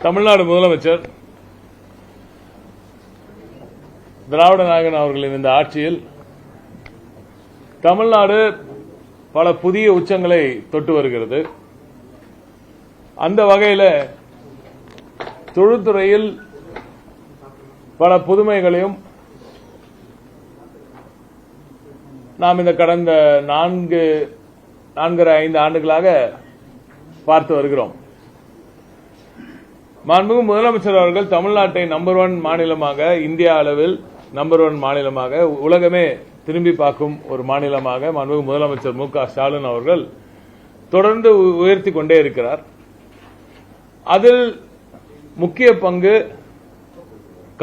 தமிழ்நாடு முதலமைச்சர் திராவிட நாயகன் அவர்களின் இந்த ஆட்சியில் தமிழ்நாடு பல புதிய உச்சங்களை தொட்டு வருகிறது. அந்த வகையில் தொழில்துறையில் பல புதுமைகளையும் நாம் இந்த கடந்த 4.5 ஆண்டுகளாக பார்த்து வருகிறோம். மாண்புமிகு முதலமைச்சர் அவர்கள் தமிழ்நாட்டை நம்பர் 1 மாநிலமாக, இந்தியா அளவில் நம்பர் 1 மாநிலமாக, உலகமே திரும்பி பார்க்கும் ஒரு மாநிலமாக மாண்புமிகு முதலமைச்சர் மு.க.ஸ்டாலின் அவர்கள் தொடர்ந்து உயர்த்தி கொண்டே இருக்கிறார். அதில் முக்கிய பங்கு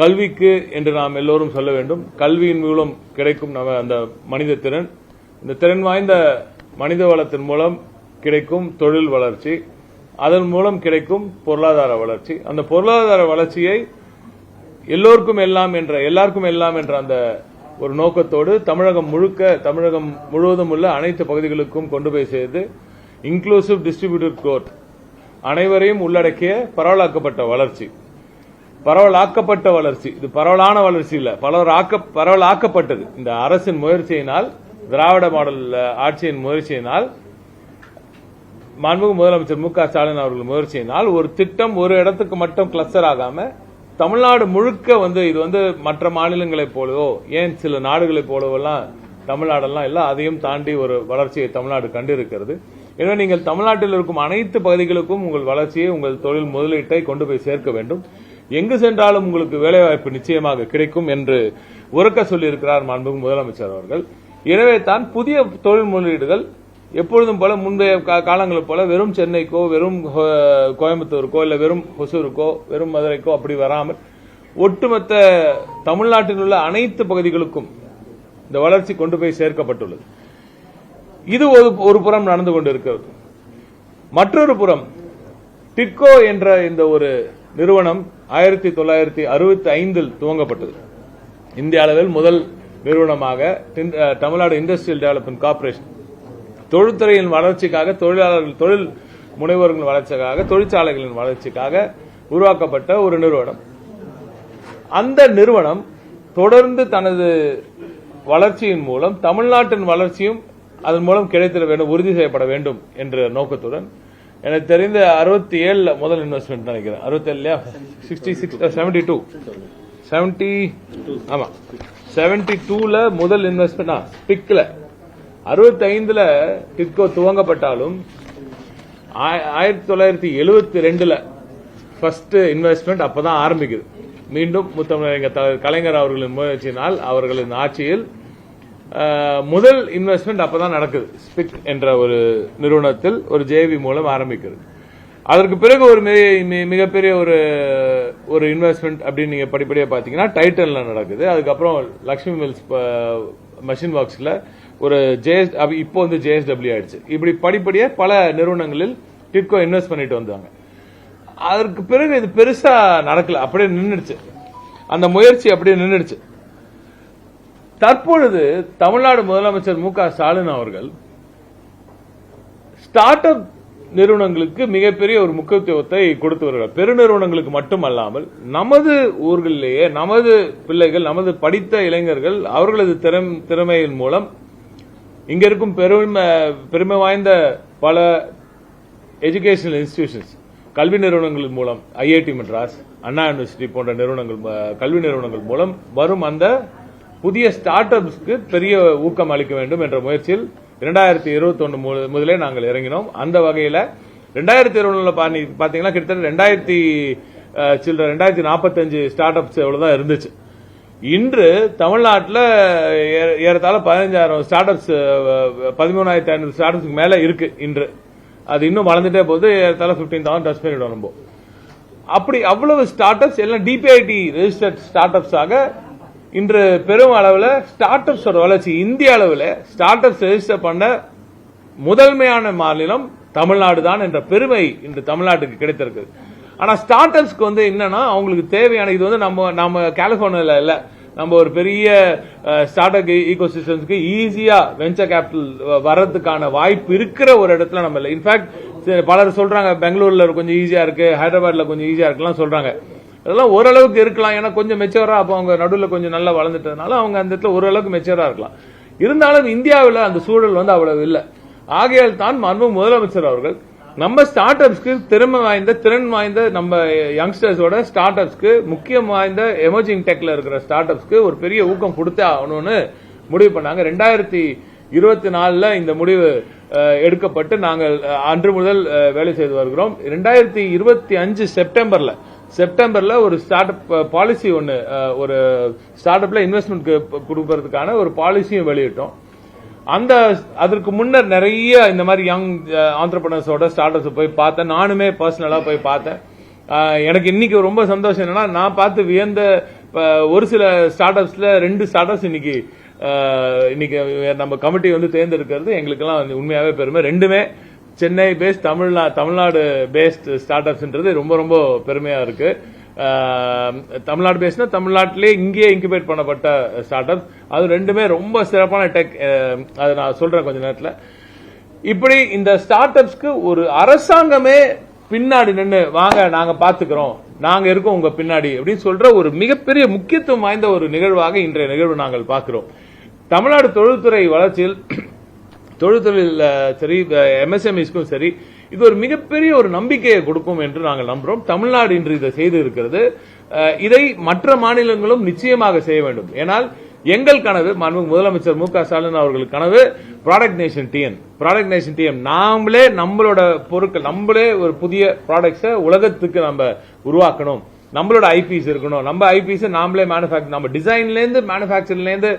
கல்விக்கு என்று நாம் எல்லோரும் சொல்ல வேண்டும். கல்வியின் மூலம் கிடைக்கும் அந்த மனித திறன், இந்த திறன் வாய்ந்த மனித வளத்தின் மூலம் கிடைக்கும் தொழில் வளர்ச்சி, அதன் மூலம் கிடைக்கும் பொருளாதார வளர்ச்சி, அந்த பொருளாதார வளர்ச்சியை எல்லாருக்கும் எல்லாம் என்ற அந்த ஒரு நோக்கத்தோடு தமிழகம் முழுவதும் உள்ள அனைத்து பகுதிகளுக்கும் கொண்டு போய் சேர்த்து இன்க்ளூசிவ் டிஸ்ட்ரிபியூட்டட் குரோத், அனைவரையும் உள்ளடக்கிய பரவலாக்கப்பட்ட வளர்ச்சி. இது பரவலான வளர்ச்சி இல்ல, பரவலாக்கப்பட்டது. இந்த அரசின் முயற்சியினால், திராவிட மாடல் ஆட்சியின் முயற்சியினால், மாண்புமிகு முதலமைச்சர் மு.க.ஸ்டாலின் அவர்கள் முயற்சியினால் ஒரு திட்டம் ஒரு இடத்துக்கு மட்டும் கிளஸ்டர் ஆகாம தமிழ்நாடு முழுக்க இது மற்ற மாநிலங்களைப் போலவோ, ஏன் சில நாடுகளைப் போலவெல்லாம் தமிழ்நாடெல்லாம் இல்ல, அதையும் தாண்டி ஒரு வளர்ச்சியை தமிழ்நாடு கண்டிருக்கிறது. எனவே நீங்கள் தமிழ்நாட்டில் இருக்கும் அனைத்து பகுதிகளுக்கும் உங்கள் வளர்ச்சியை, உங்கள் தொழில் முதலீட்டை கொண்டு போய் சேர்க்க வேண்டும். எங்கு சென்றாலும் உங்களுக்கு வேலைவாய்ப்பு நிச்சயமாக கிடைக்கும் என்று உரக்க சொல்லியிருக்கிறார் மாண்புமிகு முதலமைச்சர் அவர்கள். எனவே தான் புதிய தொழில் முதலீடுகள் எப்பொழுதும் போல, முந்தைய காலங்களைப் போல வெறும் சென்னைக்கோ, வெறும் கோயம்புத்தூருக்கோ, இல்ல வெறும் ஹொசூருக்கோ, வெறும் மதுரைக்கோ அப்படி வராமல் ஒட்டுமொத்த தமிழ்நாட்டில் உள்ள அனைத்து பகுதிகளுக்கும் இந்த வளர்ச்சி கொண்டு போய் சேர்க்கப்பட்டுள்ளது. இது ஒரு புறம் நடந்து கொண்டிருக்கிறது. மற்றொரு புறம் டிட்கோ என்ற இந்த ஒரு நிறுவனம் 1965 துவங்கப்பட்டது. இந்திய அளவில் முதல் நிறுவனமாக தமிழ்நாடு இண்டஸ்ட்ரியல் டெவலப்மெண்ட் கார்ப்பரேஷன் தொழில்துறையின் வளர்ச்சிக்காக, தொழில் முனைவோர்களின் வளர்ச்சிக்காக, தொழிற்சாலைகளின் வளர்ச்சிக்காக உருவாக்கப்பட்ட ஒரு நிறுவனம். அந்த நிறுவனம் தொடர்ந்து தனது வளர்ச்சியின் மூலம் தமிழ்நாட்டின் வளர்ச்சியும் அதன் மூலம் கிடைத்திட வேண்டும், உறுதி செய்யப்பட வேண்டும் என்ற நோக்கத்துடன் எனக்கு தெரிந்த 67 முதல் இன்வெஸ்ட்மெண்ட் நினைக்கிறேன். 72 முதல் இன்வெஸ்ட்மெண்ட் பிக்ல 65 டிட்கோ துவங்கப்பட்டாலும் 1972 ஃபர்ஸ்ட் இன்வெஸ்ட்மெண்ட் அப்பதான் ஆரம்பிக்குது. மீண்டும் முத்தமிழர் கலைஞர் அவர்களின் முயற்சியினால், அவர்களின் ஆட்சியில் முதல் இன்வெஸ்ட்மெண்ட் அப்பதான் நடக்குது. ஸ்பிக் என்ற ஒரு நிறுவனத்தில் ஒரு ஜேவி மூலம் ஆரம்பிக்கிறது. அதற்கு பிறகு ஒரு மிகப்பெரிய ஒரு இன்வெஸ்ட்மெண்ட் அப்படின்னு நீங்க படிப்படியா பாத்தீங்கன்னா டைட்டன்ல நடக்குது. அதுக்கப்புறம் லட்சுமி மில்ஸ் மெஷின் ஒர்க்ஸ்ல ஒரு இப்போ ஜேஎஸ்டபிள்யூ ஆயிடுச்சு. இப்படி படிப்படியா பல நிறுவனங்களில் டிட்கோ இன்வெஸ்ட் பண்ணிட்டு வந்தாங்க. அதற்கு பிறகு இது பெருசா நடக்கல, அப்படியே நின்றுடுச்சு. அந்த முயற்சி அப்படியே நின்றுடுச்சு. தற்பொழுது தமிழ்நாடு முதலமைச்சர் மு.க.ஸ்டாலின் அவர்கள் ஸ்டார்ட் அப் நிறுவனங்களுக்கு மிகப்பெரிய ஒரு முக்கியத்துவத்தை கொடுத்து வருகிறார். பெருநிறுவனங்களுக்கு மட்டுமல்லாமல் நமது ஊர்களிலேயே நமது பிள்ளைகள், நமது படித்த இளைஞர்கள் அவர்களது திறமையின் மூலம் இங்க இருக்கும் பெருமை வாய்ந்த பல எஜுகேஷனல் இன்ஸ்டிடியூஷன்ஸ், கல்வி நிறுவனங்கள் மூலம், ஐஐடி மெட்ராஸ், அண்ணா யூனிவர்சிட்டி போன்ற கல்வி நிறுவனங்கள் மூலம் வரும் அந்த புதிய ஸ்டார்ட் அப்ஸ்க்கு பெரிய ஊக்கம் அளிக்க வேண்டும் என்ற முயற்சியில் 2021 முதலே நாங்கள் இறங்கினோம். அந்த வகையில் 2021 பாத்தீங்கன்னா கிட்டத்தட்ட 2045 ஸ்டார்ட் அப்ஸ் எவ்வளவுதான் இருந்துச்சு. இன்று தமிழ்நாட்டில் ஏறத்தாழ 15,000 ஸ்டார்ட் அப்ஸ், 13,500 ஸ்டார்ட் அப்ஸ்க்கு மேல இருக்கு. இன்று அது இன்னும் வளர்ந்துட்டே போது ஏறத்தாழ 15,000 டச் பண்ணிடுவோம் நம்ம. அப்படி அவ்வளவு ஸ்டார்ட் அப்ஸ் எல்லாம் டிபிஐடி ரெஜிஸ்டர்ட் ஸ்டார்ட் அப்ஸாக இன்று பெரும் அளவில் ஸ்டார்ட் அப்ஸ் வளர்ச்சி, இந்திய அளவில் ஸ்டார்ட் அப்ஸ் ரெஜிஸ்டர் பண்ண முதன்மையான மாநிலம் தமிழ்நாடு தான் என்ற பெருமை இன்று தமிழ்நாட்டுக்கு கிடைத்திருக்கு. ஆனா ஸ்டார்ட் அப்ஸ்க்கு என்னன்னா அவங்களுக்கு தேவையான இது நம்ம கலிபோர்னியால இல்ல, நம்ம ஒரு பெரிய ஸ்டார்ட் அப் ஈகோசிஸ்டம்ஸ்க்கு ஈஸியா வெஞ்சர் கேபிட்டல் வர்றதுக்கான வாய்ப்பு இருக்கிற ஒரு இடத்துல நம்ம இல்லை. இன்ஃபேக்ட் பலர் சொல்றாங்க பெங்களூர்ல கொஞ்சம் ஈஸியா இருக்கு, ஹைதராபாத்ல கொஞ்சம் ஈஸியா இருக்கலாம் சொல்றாங்க. அதெல்லாம் ஓரளவுக்கு இருக்கலாம், ஏன்னா கொஞ்சம் மெச்சூரா அப்போ அவங்க நடுவில் கொஞ்சம் நல்லா வளர்ந்துட்டதுனால அவங்க அந்த இடத்துல ஓரளவுக்கு மெச்சூரா இருக்கலாம். இருந்தாலும் இந்தியாவில் அந்த சூழல் வந்து அவ்வளவு இல்லை. ஆகையால் தான் மாண்புமிகு முதலமைச்சர் அவர்கள் நம்ம ஸ்டார்ட் அப்ஸ்க்கு திறன் வாய்ந்த நம்ம யங்ஸ்டர்ஸோட ஸ்டார்ட் அப்ஸ்க்கு முக்கியம் வாய்ந்த எமர்ஜிங் டெக்ல இருக்கிற ஸ்டார்ட் அப்ஸ்க்கு ஒரு பெரிய ஊக்கம் கொடுத்தே ஆகணும்னு முடிவு பண்ணாங்க. 2024 இந்த முடிவு எடுக்கப்பட்டு நாங்கள் அன்று முதல் வேலை செய்து வருகிறோம். 2025 செப்டம்பர்ல ஒரு ஸ்டார்ட் அப் பாலிசி ஒன்னு, ஒரு ஸ்டார்ட் அப்ல இன்வெஸ்ட்மெண்ட் கொடுக்கறதுக்கான ஒரு பாலிசியும் வெளியிட்டோம். அதற்கு முன்னர் நிறைய இந்த மாதிரி யங் ஆண்டர்பிரினர்ஸோட ஸ்டார்ட் அப்ஸ் போய் பார்த்தேன், நானுமே பர்சனலா போய் பார்த்தேன். எனக்கு இன்னைக்கு ரொம்ப சந்தோஷம் என்னன்னா, நான் பார்த்து வியந்த ஒரு சில ஸ்டார்ட் அப்ஸ்ல 2 ஸ்டார்ட் அப்ஸ் இன்னைக்கு நம்ம கமிட்டி வந்து தேர்ந்தெடுக்கிறது எங்களுக்கெல்லாம் உண்மையாவே பெருமை. 2மே Chennai based Tamil Nadu based start அப்ஸ்ன்றது ரொம்ப ரொம்ப பெருமையா இருக்கு. தமிழ்நாடு பேஸ்ட்னா தமிழ்நாட்டிலே இங்கே இன்குபேட் பண்ணப்பட்ட ஸ்டார்ட் அப், அது 2மே ரொம்ப சிறப்பான டெக். அதை நான் சொல்றேன் கொஞ்ச நேரத்தில். இப்படி இந்த ஸ்டார்ட் அப்ஸ்க்கு ஒரு அரசாங்கமே பின்னாடி நின்று வாங்க நாங்க பாத்துக்கிறோம், நாங்க இருக்கோம் உங்க பின்னாடி அப்படின்னு சொல்ற ஒரு மிகப்பெரிய முக்கியத்துவம் வாய்ந்த ஒரு நிகழ்வாக இன்றைய நிகழ்வு நாங்கள் பார்க்கிறோம். தமிழ்நாடு தொழில்துறை வளர்ச்சியில், தொழில்துறையில் சரி, எம்எஸ்எம்இஸ்க்கும் சரி, இது ஒரு மிகப்பெரிய ஒரு நம்பிக்கையை கொடுக்கும் என்று நாங்கள் நம்புறோம். தமிழ்நாடு இன்று இதை செய்து இருக்கிறது. இதை மற்ற மாநிலங்களும் நிச்சயமாக செய்ய வேண்டும். ஏனால் எங்கள் கனவு, மாண்புமிகு முதலமைச்சர் மு.க. ஸ்டாலின் அவர்கள் கனவு ப்ராடக்ட் நேஷன் டிஎம். நாமளே நம்மளோட பொருட்கள், நம்மளே ஒரு புதிய ப்ராடக்ட்ஸை உலகத்துக்கு நம்ம உருவாக்கணும். நம்மளோட ஐபிஎஸ் இருக்கணும். நம்ம ஐபிஎஸ் நாமளே மேனுஃபேக்சர், நம்ம டிசைன்ல இருந்து மேனுஃபேக்சர்ல இருந்து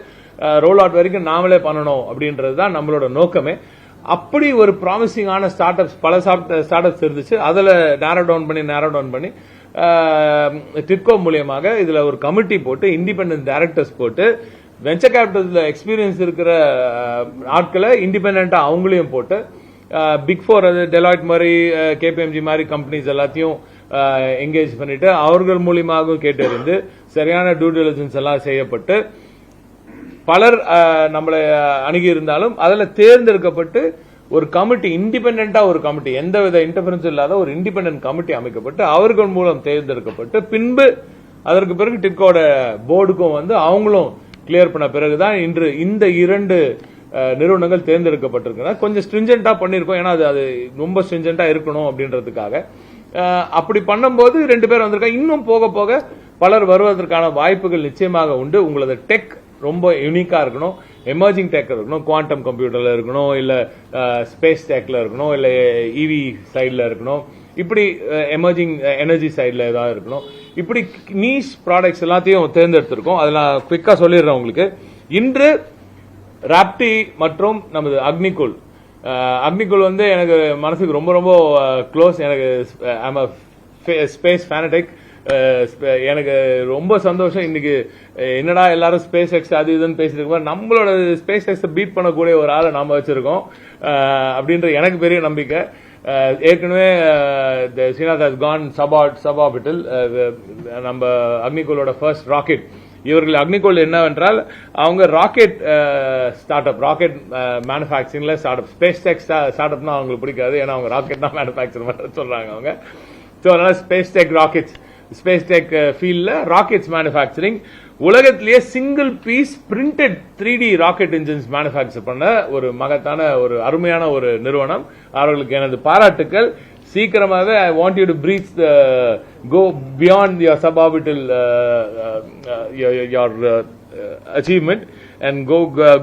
ரோல் அவுட் வரைக்கும் நாமளே பண்ணணும் அப்படின்றது தான் நம்மளோட நோக்கமே. அப்படி ஒரு ப்ராமிசிங்கான ஸ்டார்ட் அப்ஸ், பல ஸ்டார்ட் அப்ஸ் இருந்துச்சு. அதுல நேரோ டவுன் பண்ணி டிட்கோ மூலியமாக இதுல ஒரு கமிட்டி போட்டு, இண்டிபெண்டன்ட் டைரக்டர்ஸ் போட்டு, வெஞ்சர் கேபிட்டல் எக்ஸ்பீரியன்ஸ் இருக்கிற ஆட்களை இண்டிபெண்டா அவங்களையும் போட்டு, பிக் 4 டெலாய்ட் மாதிரி, கேபிஎம்ஜி மாதிரி கம்பெனிஸ் எல்லாத்தையும் என்கேஜ் பண்ணிட்டு அவர்கள் மூலியமாகவும் கேட்டறிந்து சரியான டியூ டிலிஜென்ஸ் எல்லாம் செய்யப்பட்டு பலர் நம்மளை அணுகி இருந்தாலும் அதில் தேர்ந்தெடுக்கப்பட்டு ஒரு கமிட்டி, இண்டிபெண்டா ஒரு கமிட்டி, எந்தவித இன்டர்ஃபரன்ஸ் இல்லாத ஒரு இண்டிபெண்டன்ட் கமிட்டி அமைக்கப்பட்டு அவர்கள் மூலம் தேர்ந்தெடுக்கப்பட்டு பின்பு அதற்கு பிறகு டிட்கோட போர்டுக்கும் வந்து அவங்களும் கிளியர் பண்ண பிறகுதான் இன்று இந்த 2 நிறுவனங்கள் தேர்ந்தெடுக்கப்பட்டிருக்கின்றன. கொஞ்சம் ஸ்ட்ரிஞ்சென்டா பண்ணிருக்கோம், ஏன்னா அது ரொம்ப ஸ்ட்ரிஞ்சென்டா இருக்கணும் அப்படின்றதுக்காக. அப்படி பண்ணும்போது 2 பேர் வந்திருக்காங்க. இன்னும் போக போக பலர் வருவதற்கான வாய்ப்புகள் நிச்சயமாக உண்டு. உங்களது டெக் ரொம்ப யூனிக்கா இருக்கணும், எமர்ஜிங் டெக் இருக்கணும், குவாண்டம் கம்ப்யூட்டர்ல இருக்கணும், இல்ல ஸ்பேஸ் டெக்ல இருக்கணும், இல்ல இவி சைட்ல இருக்கணும், இப்படி எமர்ஜிங் எனர்ஜி சைட்ல ஏதாவது இருக்கணும். இப்படி நீஷ் ப்ராடக்ட்ஸ் எல்லாத்தையும் தேர்ந்தெடுத்திருக்கோம். அதெல்லாம் குவிக்கா சொல்லிடுறேன் உங்களுக்கு. இன்று ராப்டி மற்றும் நமது அக்னிகுல் வந்து எனக்கு மனசுக்கு ரொம்ப ரொம்ப க்ளோஸ். எனக்கு ஸ்பேஸ் ஃபேனடிக். எனக்கு ரொம்ப சந்தோஷம். இன்னைக்கு என்னடா எல்லாரும் ஸ்பேஸ் எக்ஸ் அது இதுன்னு பேசிட்டு இருக்கோம், நம்மளோட ஸ்பேஸ் எக்ஸ் பீட் பண்ணக்கூடிய ஒரு ஆளை நாம வச்சிருக்கோம் அப்படின்ற எனக்கு பெரிய நம்பிக்கை. ஏற்கனவே ஸ்ரீநாத் ஹஸ் கான் சபார்பிட்டல். நம்ம அக்னிகுலோட ஃபர்ஸ்ட் ராக்கெட், இவர்கள் அக்னிகோல் என்னவென்றால் அவங்க ராக்கெட் ஸ்டார்ட் அப், ராக்கெட் மேனுஃபேக்சரிங்ல ஸ்டார்ட் அப். ஸ்பேஸ் டெக் ஸ்டார்ட் அப்னா அவங்களுக்கு பிடிக்காது, ஏன்னா அவங்க ராக்கெட் தான் மேனுஃபேக்சர் பண்ற சொல்றாங்க அவங்க. ஸோ அதனால ஸ்பேஸ் டெக் ஃபீல்ட்ல ராக்கெட்ஸ் மேனுஃபேக்சரிங், உலகத்திலேயே single piece printed 3D rocket engines manufacture பண்ண ஒரு மகத்தான ஒரு அருமையான ஒரு நிறுவனம். அவர்களுக்கு எனது பாராட்டுக்கள். சீக்கிரமாகவே I want you to breathe go beyond your suborbital your achievement and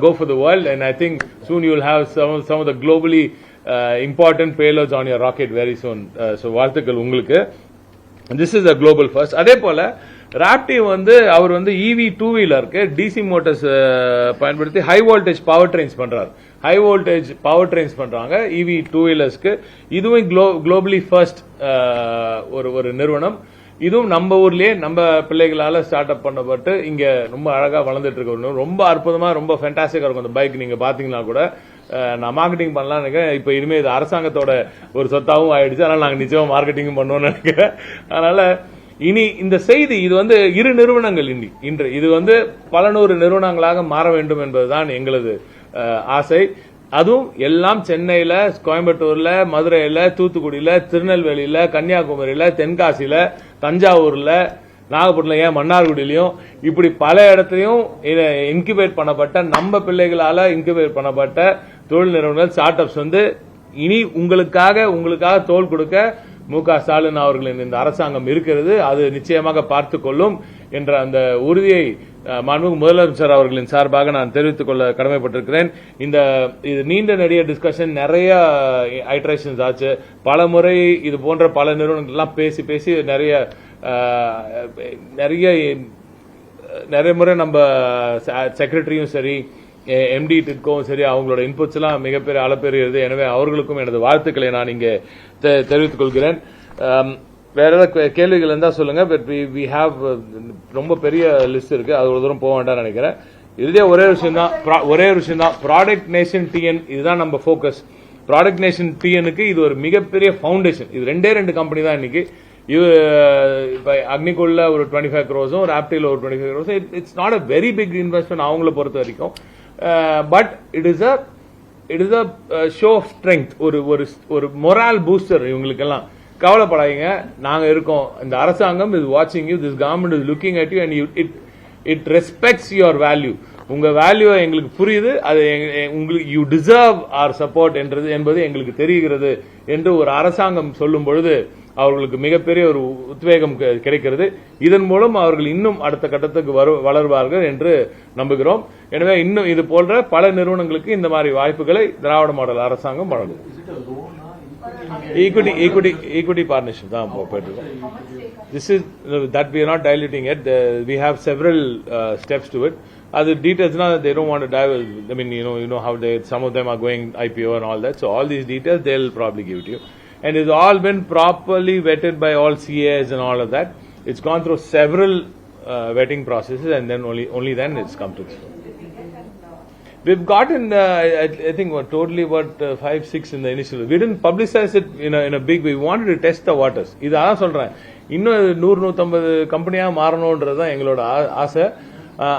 go for the world, and I think soon you will have some of the globally important payloads on your rocket very soon. So வாழ்த்துக்கள் உங்களுக்கு. This is a global first. அதே போல Raptee வந்து அவர் வந்து EV 2-வீலருக்கு DC motors பயன்படுத்தி high voltage power trains பண்றாங்க EV 2-வீலர்ஸ்க்கு. இதுவும் globally first ஒரு நிறுவனம். இதுவும் நம்ம ஊர்லயே நம்ம பிள்ளைகளால ஸ்டார்ட் அப் பண்ணப்பட்டு இங்க ரொம்ப அழகா வளர்ந்துட்டு இருக்க, ரொம்ப அற்புதமா, ரொம்ப ஃபேண்டாஸ்டிக்கா இருக்கும். அந்த பைக் நீங்க பாத்தீங்கன்னா கூட நான் மார்க்கெட்டிங் பண்ணலாம் நினைக்கிறேன். இப்ப இனிமே இது அரசாங்கத்தோட ஒரு சொத்தாவும் ஆயிடுச்சு, அதனால நாங்க நிச்சயமா மார்க்கெட்டிங் பண்ணுவோம்னு நினைக்கிறேன். அதனால இனி இந்த செய்தி, இது வந்து 2 நிறுவனங்கள் இன்று இது வந்து பல நூறு நிறுவனங்களாக மாற வேண்டும் என்பதுதான் எங்களது ஆசை. அதுவும் எல்லாம் சென்னையில, கோயம்புத்தூர்ல, மதுரையில, தூத்துக்குடியில, திருநெல்வேலியில, கன்னியாகுமரியில, தென்காசியில, தஞ்சாவூர்ல, நாகப்பட்டினம், ஏன் மன்னார்குடியிலையும் இப்படி பல இடத்துலையும் இன்குபேட் பண்ணப்பட்ட, நம்ம பிள்ளைகளால இன்குபேட் பண்ணப்பட்ட தொழில் நிறுவனங்கள், ஸ்டார்ட் அப்ஸ் வந்து இனி உங்களுக்காக தோள் கொடுக்க மு.க. ஸ்டாலின் அவர்களின் இந்த அரசாங்கம் இருக்கிறது. அது நிச்சயமாக பார்த்துக் கொள்ளும் என்ற அந்த உறுதியை மாண்புமிகு முதலமைச்சர் அவர்களின் சார்பாக நான் தெரிவித்துக் கொள்ள கடமைப்பட்டிருக்கிறேன். இது நீண்ட நெடிய டிஸ்கஷன், நிறைய ஐட்ரேஷன்ஸ் ஆச்சு. பல முறை இது போன்ற பல நிறுவனங்கள் எல்லாம் பேசி நிறைய முறை நம்ம செக்ரட்டரியும் சரி, எம்டி டிட்கவும் சரி, அவங்களோட இன்புட்ஸ் எல்லாம் மிகப்பெரிய அளப்பெரியது. எனவே அவர்களுக்கும் எனது வாழ்த்துக்களை நான் இங்கே தெரிவித்துக் கொள்கிறேன். வேற ஏதாவது கேள்விகள் இருந்தா சொல்லுங்க. பட் வி ஹாவ் ரொம்ப பெரிய லிஸ்ட் இருக்கு, அது ஒரு தூரம் போக வேண்டாம் நினைக்கிறேன். இதுலயே ஒரே விஷயம் தான் ப்ராடக்ட் நேஷன் டிஎன். இதுதான் நம்ம போக்கஸ். ப்ராடக்ட் நேஷன் டிஎனுக்கு இது ஒரு மிகப்பெரிய ஃபவுண்டேஷன். இது ரெண்டு கம்பெனி தான் இன்னைக்கு. அக்னிகோல்ல ஒரு 25 crores, ஒரு ஆப்டில ஒரு 25 crores. It's not a very big investment அவங்கள பொறுத்த வரைக்கும். But it is a show of strength, ஒரு மொரால் பூஸ்டர் இவங்களுக்கெல்லாம். கவலைப்படாதீங்க, நாங்க இருக்கோம். இந்த அரசாங்கம் இஸ் வாட்சிங் you, this government is looking at you and it respects your value. உங்க வேல்யூ எங்களுக்கு புரியுது. அது உங்களுக்கு யூ டிசர்வ் ஆர் சப்போர்ட் என்பது எங்களுக்கு தெரிகிறது என்று ஒரு அரசாங்கம் சொல்லும் பொழுது அவர்களுக்கு மிகப்பெரிய ஒரு உத்வேகம் கிடைக்கிறது. இதன் மூலம் அவர்கள் இன்னும் அடுத்த கட்டத்துக்கு வளர்வார்கள் என்று நம்புகிறோம். எனவே இன்னும் இது போன்ற பல நிறுவனங்களுக்கு இந்த மாதிரி வாய்ப்புகளை திராவிட மாடல் அரசாங்கம் வழங்கும். ஈக்விட்டி பார்ட்னர்ஷிப் தான் போயிட்டு இருக்கோம். This is that we are not diluting it. We have several steps to it. Other details now they don't want to divulge. I mean, you know how some of them are going IPO and all that. So all these details they'll probably give it to you. And it's all been properly vetted by all CAs and all of that. It's gone through several vetting processes, and then only then it's come to this. We've gotten, I think, totally 5-6 in the initial. We didn't publicize it in a big way. We wanted to test the waters. இதான் சொல்றேன். இன்னும் 100-150 கம்பெனியா மாறணும்ன்றதுதான் எங்களோட ஆசை.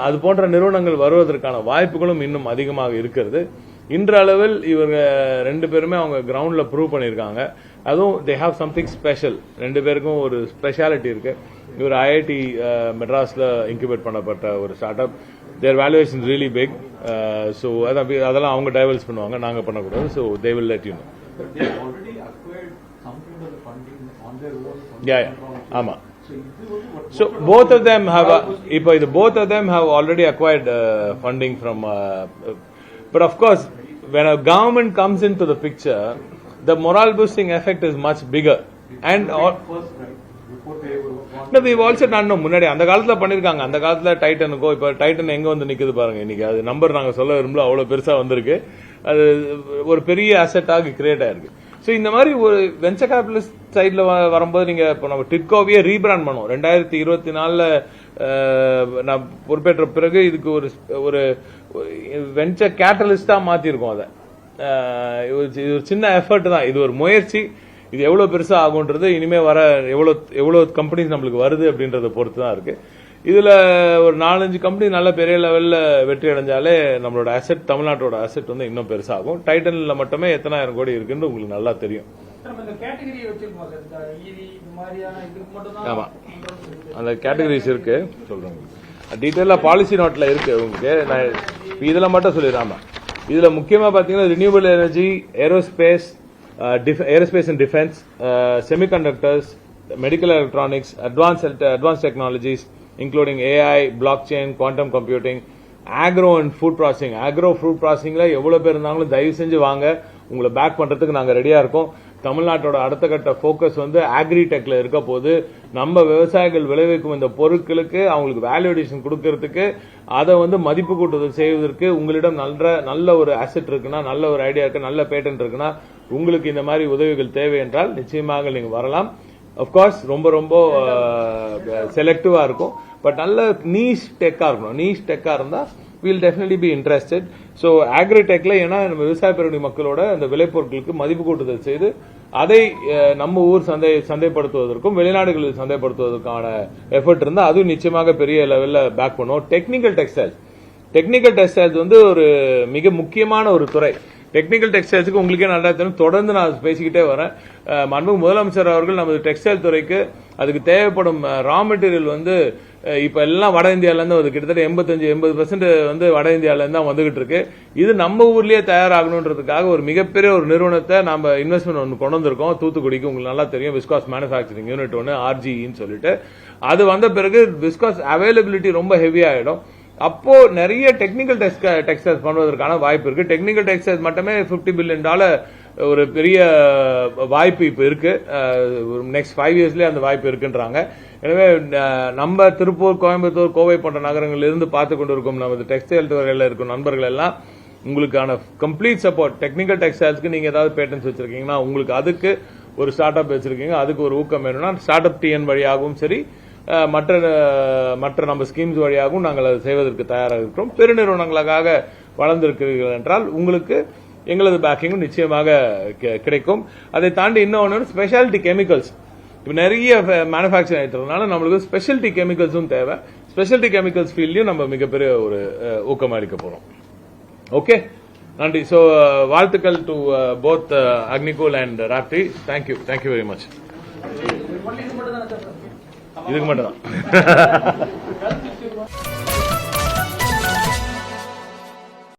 அது போன்ற நிறுவனங்கள் வருவதற்கான வாய்ப்புகளும் இன்னும் அதிகமாக இருக்கிறது. இன்றளவில் இவங்க ரெண்டு பேருமே அவங்க கிரவுண்ட்ல ப்ரூவ் பண்ணிருக்காங்க. அதுவும் தே ஹாவ் சம்திங் ஸ்பெஷல். ரெண்டு பேருக்கும் ஒரு ஸ்பெஷாலிட்டி இருக்கு. இவர் ஐஐடி மெட்ராஸ்ல இன்குபேட் பண்ணப்பட்ட ஒரு ஸ்டார்ட் அப். தேர் வேல்யூவேஷன் ரியலி பிக். ஸோ அதெல்லாம் அவங்க டைவல்ஸ் பண்ணுவாங்க, நாங்க பண்ணக்கூடாது. So they will let you know. ஆமா. So both of them have already acquired funding from but of course when a government comes into the picture, the morale boosting effect is much bigger. And we've also done முன்னாடி அந்த காலத்துல பண்ணிருக்காங்க. அந்த காலத்துல டைட்டனுக்கோ, இப்ப Titan எங்க வந்து நிக்குது பாருங்க. இன்னைக்கு அது நம்பர் நாங்க சொல்ல விரும்பல, அவ்வளவு பெருசா வந்திருக்கு. அது ஒரு பெரிய அசெட்டாக கிரியேட் ஆயிருக்கு. ஸோ இந்த மாதிரி ஒரு வெஞ்சர் கேபிட்டலிஸ்ட் சைட்ல வரும்போது நீங்க இப்போ நம்ம டிட்கோவையே ரீபிராண்ட் பண்ணோம். 2024 நான் பொறுப்பேற்ற பிறகு இதுக்கு ஒரு வெஞ்சர் கேட்டலிஸ்டா மாத்திருக்கோம். அதை இது ஒரு சின்ன எஃபர்ட் தான், இது ஒரு முயற்சி. இது எவ்வளவு பெருசா ஆகும்ன்றது இனிமே வர எவ்வளவு கம்பெனிஸ் நம்மளுக்கு வருது அப்படின்றத பொறுத்து தான் இருக்கு. இதுல ஒரு 4-5 கம்பெனி நல்ல பெரிய லெவல்ல வெற்றி அடைஞ்சாலே நம்மளோட அசெட், தமிழ்நாட்டோட அசெட் வந்து இன்னும் பெருசாகும். டைட்டன்ல மட்டுமே எத்தனாயிரம் கோடி இருக்குன்னு உங்களுக்கு நல்லா தெரியும். ஆமா, அந்த கேட்டகரிஸ் இருக்கு, சொல்றேன். டீட்டெயிலா பாலிசி நோட்ல இருக்கு உங்களுக்கு. நான் இதுல மட்டும் சொல்லிடுறாம, இதுல முக்கியமா பாத்தீங்கன்னா renewable energy, aerospace and defence, semiconductors, medical electronics, advanced technologies including AI, blockchain, quantum computing, agro and food processing. agro food processingல எவ்வளவு பேர் இருந்தாலும் தயவு செஞ்சு வாங்க, உங்களை பேக் பண்றதுக்கு நாங்க ரெடியா இருக்கோம். தமிழ்நாட்டோட அடுத்த கட்ட போக்கஸ் வந்து அக்ரிடெக்ல இருக்க போது. நம்ம விவசாயிகள் விளைவிக்கும் இந்த பொருட்களுக்கு அவங்களுக்கு வேல்யூடேஷன் கொடுக்கறதுக்கு, அதை வந்து மதிப்பு கூட்டுதல் செய்வதற்கு உங்களிடம் நல்ல ஒரு அசெட் இருக்குன்னா, நல்ல ஒரு ஐடியா இருக்கு, நல்ல பேட்டன்ட் இருக்குன்னா, உங்களுக்கு இந்த மாதிரி உதவிகள் தேவை என்றால் நிச்சயமாக நீங்க வரலாம். அப்கோர்ஸ் ரொம்ப ரொம்ப செலக்டிவா இருக்கும். பட் நல்ல நீஷ் டெக்கா இருக்கணும். நீஷ் டெக்கா இருந்தா we'll definitely be interested. So agri-techல ஏன்னா நம்ம விவசாய பெருடி மக்களோட அந்த விளைபொருட்களுக்கு மதிப்பு கூட்டுதல் செய்து அதை நம்ம ஊர் சந்தைப்படுத்துவதற்கும் வெளிநாடுகளில் சந்தைப்படுத்துவதற்கான எஃபர்ட் இருந்தா அதுவும் நிச்சயமாக பெரிய லெவல்ல பேக் பண்ணுவோம். டெக்னிக்கல் டெக்ஸ்டைல்ஸ் வந்து ஒரு மிக முக்கியமான ஒரு துறை. டெக்னிக்கல் டெக்ஸ்டைல்ஸுக்கு உங்களுக்கே நல்லா தெரியும், தொடர்ந்து நான் பேசிக்கிட்டே வரேன். மாண்புமிகு முதலமைச்சர் அவர்கள் நமது டெக்ஸ்டைல் துறைக்கு அதுக்கு தேவைப்படும் ரா மெட்டீரியல் வந்து இப்ப எல்லாம் வட இந்தியால இருந்து வந்து கிட்டத்தட்ட 85-80% வந்து வட இந்தியால இருந்து தான் வந்துகிட்டு இருக்கு. இது நம்ம ஊர்லயே தயாராகணுன்றதுக்காக ஒரு மிகப்பெரிய ஒரு நிறுவனத்தை நம்ம இன்வெஸ்ட்மெண்ட் ஒன்று கொண்டு வந்திருக்கோம் தூத்துக்குடிக்கு. உங்களுக்கு நல்லா தெரியும், விஸ்காஸ் மேனுஃபேக்சரிங் யூனிட் ஒன்று RGEன்னு சொல்லிட்டு. அது வந்த பிறகு விஸ்காஸ் அவைலபிலிட்டி ரொம்ப ஹெவி ஆயிடும். அப்போ நிறைய டெக்னிக்கல் டெக்ஸ்டைல்ஸ் பண்ணுவதற்கான வாய்ப்பு இருக்கு. டெக்னிக்கல் டெக்ஸ்டைல்ஸ் மட்டுமே $50 பில்லியன் ஒரு பெரிய வாய்ப்பு இப்ப இருக்கு. நெக்ஸ்ட் 5 இயர்ஸ்லயே அந்த வாய்ப்பு இருக்குன்றாங்க. எனவே நம்ம திருப்பூர், கோயம்புத்தூர், கோவை போன்ற நகரங்களில் இருந்து பார்த்து கொண்டிருக்கும் நமது டெக்ஸ்டைல் துறையில் இருக்கும் நண்பர்கள் எல்லாம் உங்களுக்கான கம்ப்ளீட் சப்போர்ட். டெக்னிக்கல் டெக்ஸ்டைல்ஸ்க்கு நீங்க ஏதாவது பேட்டன்ஸ் வச்சிருக்கீங்கன்னா, உங்களுக்கு அதுக்கு ஒரு ஸ்டார்ட் அப் வச்சிருக்கீங்க, அதுக்கு ஒரு ஊக்கம் வேணும்னா ஸ்டார்ட் அப் TN வழியாகவும் சரி, மற்ற நம்ம ஸ்கீம்ஸ் வழியாகவும் நாங்கள் அதை செய்வதற்கு தயாராக இருக்கிறோம். பெருநிறுவனங்களுக்காக வளர்ந்திருக்கிறீர்கள் என்றால் உங்களுக்கு எங்களது பேக்கிங்கும் நிச்சயமாக கிடைக்கும். அதை தாண்டி இன்னொன்று ஸ்பெஷாலிட்டி கெமிக்கல்ஸ். இப்போ நிறைய மேனுஃபேக்சரிங் ஆயிட்டதுனால நம்மளுக்கு ஸ்பெஷாலிட்டி கெமிக்கல்ஸும் தேவை. ஸ்பெஷாலிட்டி கெமிக்கல்ஸ் ஃபீல்ட்லயும் நம்ம மிகப்பெரிய ஒரு ஊக்கம் அளிக்க போறோம். ஓகே, நன்றி. ஸோ வாழ்த்துக்கள் to both Agnikul and Raptee. Thank you very much. இதுக்கு மட்டும் தான்